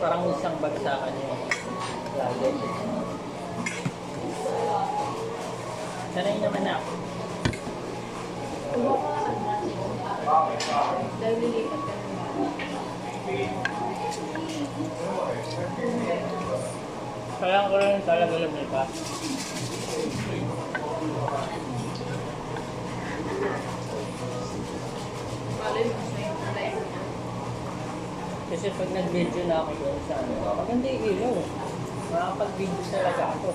Parang isang bagsakan yung lagi. Sanay naman ako. Dahil lilipat ka na. Kaya ko rin talaga lumipat. Malay mo sa yung life. Kasi pag nag-video na ako doon sa ano, maganda yung ilaw. Makakapag-video talaga ako.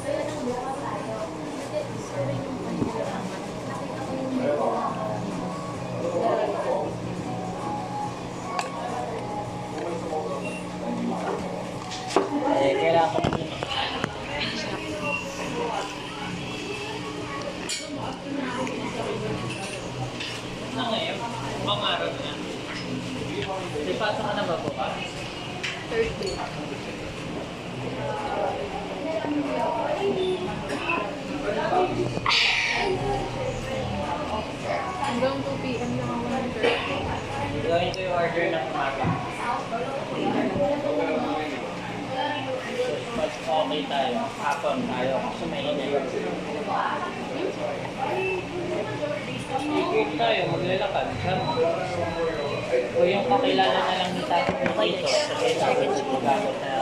Kailangan ko din. Ano ngayon? Mga araw na yan. Di pasok ka na ba po ka? Third day. Hanggang 2 p.m. lang ako ng third day. Gawin ko yung order ng umaga. Mas okay tayo. Hapon tayo. Kasi may inay. Ikit tayo. Maglalakad. O yung kakilala na lang ni Tato dito. Kasi sabi ko gagot na